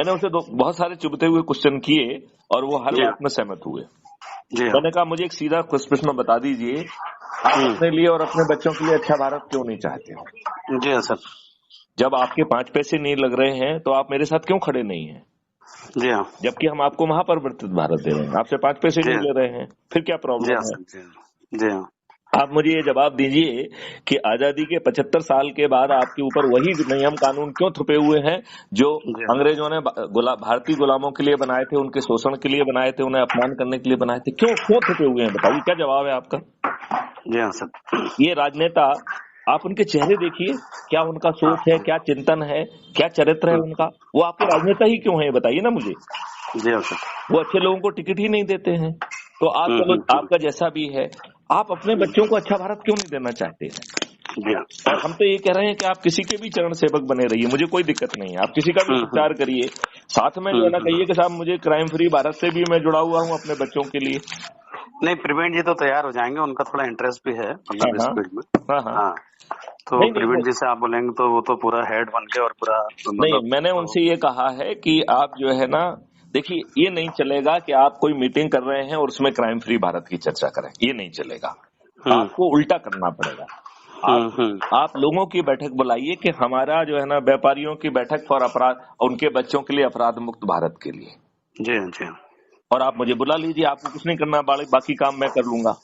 मैंने उसे बहुत सारे चुभते हुए क्वेश्चन किए और वो हर बात में सहमत हुए। मैंने कहा मुझे एक सीधा प्रश्न बता दीजिए, आप अपने लिए और अपने बच्चों के लिए अच्छा भारत क्यों नहीं चाहते हो? जी हाँ सर। जब आपके 5 पैसे नहीं लग रहे हैं तो आप मेरे साथ क्यों खड़े नहीं हैं? जी हाँ। जबकि हम आपको महापरिवर्तित भारत दे रहे हैं, आपसे 5 पैसे नहीं ले रहे हैं, फिर क्या प्रॉब्लम है? जी हाँ। आप मुझे ये जवाब दीजिए कि आजादी के 75 साल के बाद आपके ऊपर वही नियम कानून क्यों थुपे हुए हैं जो अंग्रेजों ने भारतीय गुलामों के लिए बनाए थे, उनके शोषण के लिए बनाए थे, उन्हें अपमान करने के लिए बनाए थे, क्यों थुपे हुए हैं? बताइए, क्या जवाब है आपका? जी हाँ सर। ये राजनेता, आप उनके चेहरे देखिए, क्या उनका सोच है, क्या चिंतन है, क्या चरित्र है उनका, वो आपके राजनेता ही क्यों है? बताइए ना मुझे। जी हाँ सर। वो अच्छे लोगों को टिकट ही नहीं देते हैं। तो आप चलो, आपका जैसा भी है, आप अपने बच्चों को अच्छा भारत क्यों नहीं देना चाहते हैं? और हम तो ये कह रहे हैं कि आप किसी के भी चरण सेवक बने रहिए, मुझे कोई दिक्कत नहीं है, आप किसी का भी प्रचार करिए, साथ में जो है ना कहिए कि साहब मुझे क्राइम फ्री भारत से भी मैं जुड़ा हुआ हूँ अपने बच्चों के लिए। नहीं, प्रवीण जी तो तैयार हो जाएंगे, उनका थोड़ा इंटरेस्ट भी है इस फील्ड में। हाँ, तो प्रवीण जी से आप बोलेंगे तो वो तो पूरा हेड बन के और पूरा नहीं, मैंने उनसे ये कहा है कि आप जो है ना, देखिए ये नहीं चलेगा कि आप कोई मीटिंग कर रहे हैं और उसमें क्राइम फ्री भारत की चर्चा करें, ये नहीं चलेगा। आपको उल्टा करना पड़ेगा। आप लोगों की बैठक बुलाइए कि हमारा जो है ना व्यापारियों की बैठक फॉर अपराध, उनके बच्चों के लिए अपराध मुक्त भारत के लिए। जी। और आप मुझे बुला लीजिए, आपको कुछ नहीं करना, बाकी काम मैं कर लूंगा।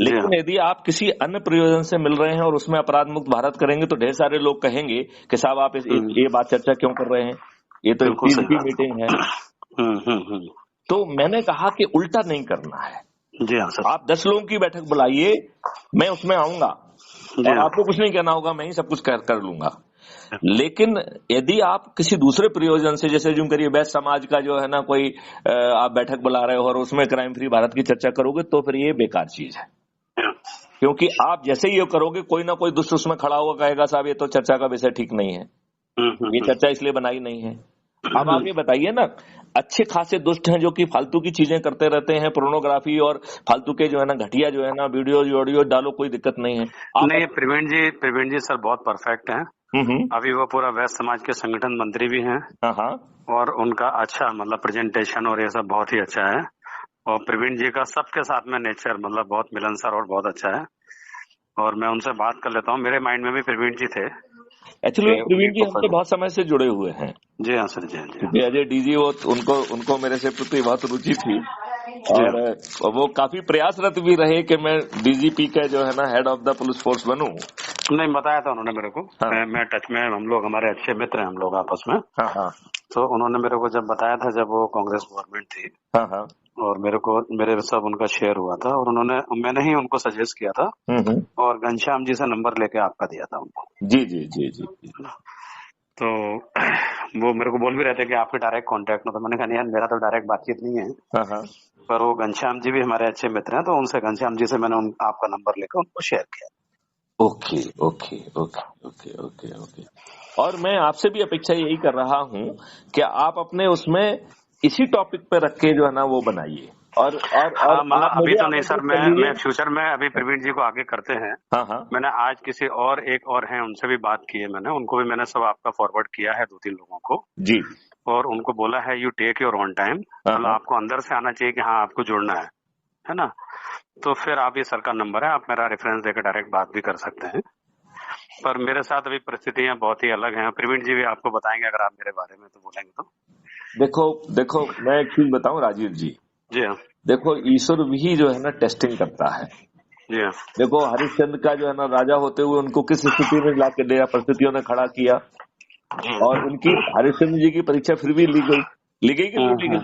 लेकिन यदि आप किसी अन्य प्रयोजन से मिल रहे हैं और उसमें अपराध मुक्त भारत करेंगे तो ढेर सारे लोग कहेंगे कि साहब आप ये बात चर्चा क्यों कर रहे हैं, ये तो इस चीज की मीटिंग है। तो मैंने कहा कि उल्टा नहीं करना है। जी हाँ सर। आप 10 लोगों की बैठक बुलाइए, मैं उसमें आऊंगा और आपको कुछ नहीं कहना होगा, मैं ही सब कुछ कर लूंगा। लेकिन यदि आप किसी दूसरे प्रयोजन से, जैसे यूं करिए वैश्य समाज का जो है ना कोई आप बैठक बुला रहे हो और उसमें क्राइम फ्री भारत की चर्चा करोगे, तो फिर ये बेकार चीज है। क्योंकि आप जैसे ही ये करोगे, कोई ना कोई दुष्ट उसमें खड़ा हुआ कहेगा साहब ये तो चर्चा का विषय ठीक नहीं है, ये चर्चा इसलिए बनाई नहीं है। अब आप ये बताइए ना, अच्छे खासे दुष्ट हैं जो कि फालतू की चीजें करते रहते हैं, पोर्नोग्राफी और फालतू के जो है ना घटिया जो है ना वीडियो ऑडियो डालो, कोई दिक्कत नहीं है। नहीं, प्रवीण जी सर बहुत परफेक्ट हैं। अभी वो पूरा वैश्य समाज के संगठन मंत्री भी हैं। और उनका अच्छा मतलब प्रेजेंटेशन और ये सब बहुत ही अच्छा है। और प्रवीण जी का सबके साथ में नेचर मतलब बहुत मिलनसार और बहुत अच्छा है। और मैं उनसे बात कर लेता हूँ, मेरे माइंड में भी प्रवीण जी थे। एक्चुअली प्रवीण जी हमसे बहुत समय से जुड़े हुए हैं। जी हाँ सर। जी अजय डीजी, वो उनको मेरे से प्रति बहुत रुचि थी और वो काफी प्रयासरत भी रहे कि मैं डीजीपी का जो है ना head of the police force बनूं। नहीं, बताया था उन्होंने मेरे को। मैं टच में, हम लोग हमारे अच्छे मित्र हैं हम लोग आपस में। तो उन्होंने मेरे को जब बताया था, जब वो कांग्रेस गवर्नमेंट थी और मेरे सब उनका शेयर हुआ था और मैंने ही उनको सजेस्ट किया था और घनश्याम जी से नंबर लेके आपका दिया था उनको। जी। तो वो मेरे को बोल भी रहे थे कि आपके डायरेक्ट कांटेक्ट में, तो मैंने कहा यार मेरा तो डायरेक्ट बातचीत नहीं है। पर वो घनश्याम जी भी हमारे अच्छे मित्र हैं, तो उनसे घनश्याम जी से मैंने आपका नंबर लेकर उनको शेयर किया। ओके। और मैं आपसे भी अपेक्षा यही कर रहा हूँ कि आप अपने उसमें इसी टॉपिक पे रख के जो है ना वो बनाइए। और मतलब अभी तो नहीं सर, मैं फ्यूचर में अभी प्रवीण जी को आगे करते हैं। मैंने आज किसी और एक और हैं उनसे भी बात की है, मैंने उनको भी मैंने सब आपका फॉरवर्ड किया है 2-3 लोगों को जी। और उनको बोला है you take your own time, मतलब आपको अंदर से आना चाहिए कि हाँ आपको जुड़ना है ना। तो फिर आप, ये सर का नंबर है, आप मेरा रेफरेंस देकर डायरेक्ट बात भी कर सकते हैं। पर मेरे साथ अभी परिस्थितियां बहुत ही अलग हैं। प्रवीण जी भी आपको बताएंगे अगर आप मेरे बारे में तो बोलेंगे तो। देखो मैं एक चीज बताऊं राजीव जी। जी हाँ। देखो ईश्वर भी जो है ना टेस्टिंग करता है। जी हाँ। देखो हरिश्चंद्र का जो है ना राजा होते हुए उनको किस स्थिति में ला के दिया, परिस्थितियों ने खड़ा किया और उनकी हरिश्चंद्र जी की परीक्षा फिर भी ली गई कि नहीं ली गई?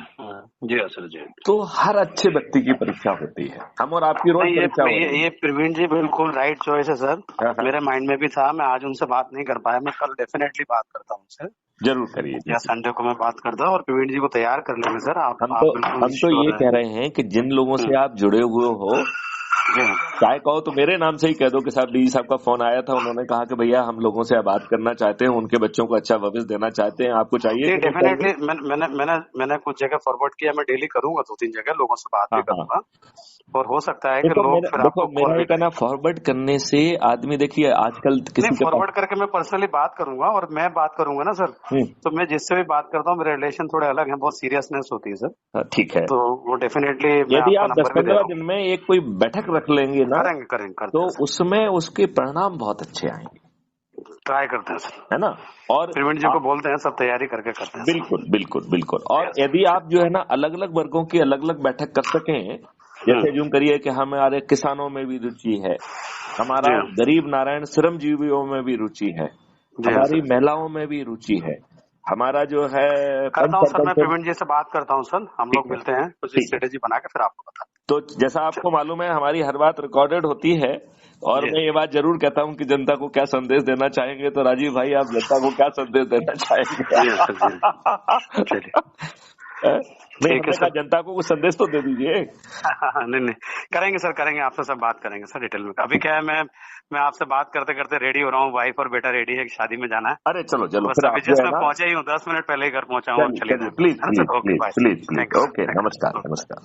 जी हाँ सर। जी। तो हर अच्छे व्यक्ति की परीक्षा होती है, हम और आपकी रोज परीक्षा होती है। ये प्रवीण जी बिल्कुल राइट चॉइस है सर। मेरे माइंड में भी था, मैं आज उनसे बात नहीं कर पाया, मैं कल डेफिनेटली बात करता हूँ उनसे। जरूर करिए, या संडे को मैं बात करता हूँ और प्रवीण जी को तैयार कर लेंगे सर। हम तो ये कह रहे हैं कि जिन लोगों से आप जुड़े हुए हो चाहे कहो तो मेरे नाम से ही कह दो कि साहब डीजी साहब का फोन आया था, उन्होंने कहा कि भैया हम लोगों से बात करना चाहते हैं, उनके बच्चों को अच्छा भविष्य देना चाहते हैं, आपको चाहिए? डेफिनेटली मैंने कुछ जगह फॉरवर्ड किया, मैं डेली करूंगा 2-3 जगह, लोगों से बात भी करूंगा, और हो सकता है कि लोग फिर आपको मेरा ये कहना, फॉरवर्ड करने से आदमी, देखिए आजकल किसी के फॉरवर्ड करके मैं पर्सनली बात करूंगा, और मैं बात करूंगा ना सर, तो मैं जिससे भी बात करता हूँ मेरे रिलेशन थोड़े अलग हैं, बहुत सीरियसनेस होती है सर। ठीक है, तो वो डेफिनेटली यदि आप 10-15 दिन में एक कोई बैठक रख लेंगे ना, करेंगे तो उसमें उसके परिणाम बहुत अच्छे आएंगे। ट्राई करते हैं सर, है ना? और प्रवीण जी को बोलते हैं, सब तैयारी करके करते हैं। बिल्कुल बिल्कुल बिल्कुल। और यदि आप जो है ना अलग अलग वर्गों की अलग अलग बैठक कर सकें, जैसे यूं करिए कि हमारे किसानों में भी रुचि है, हमारा गरीब नारायण श्रमजीवियों में भी रुचि है, हमारी महिलाओं में भी रुचि है, हमारा जो है करता हूँ सर, मैं प्रवीण जी से बात करता हूँ सर, हम लोग मिलते हैं, कुछ स्ट्रेटेजी बना के फिर आपको बता। तो जैसा आपको मालूम है हमारी हर बात रिकॉर्डेड होती है, और मैं ये बात जरूर कहता हूँ कि जनता को क्या संदेश देना चाहेंगे, तो राजीव भाई आप जनता को क्या संदेश देना चाहेंगे? जनता को कुछ संदेश तो दे दीजिए। नहीं करेंगे सर, करेंगे, आपसे सब बात करेंगे सर डिटेल में। अभी क्या है, मैं आपसे बात करते करते रेडी हो रहा हूँ, वाइफ और बेटा रेडी है, शादी में जाना है। अरे चलो चलो, बस अभी जस्ट मैं पहुंचा ही हूँ, 10 मिनट पहले ही घर पहुंचा हूँ। चलिए प्लीज प्लीज प्लीज, ओके, नमस्कार नमस्कार।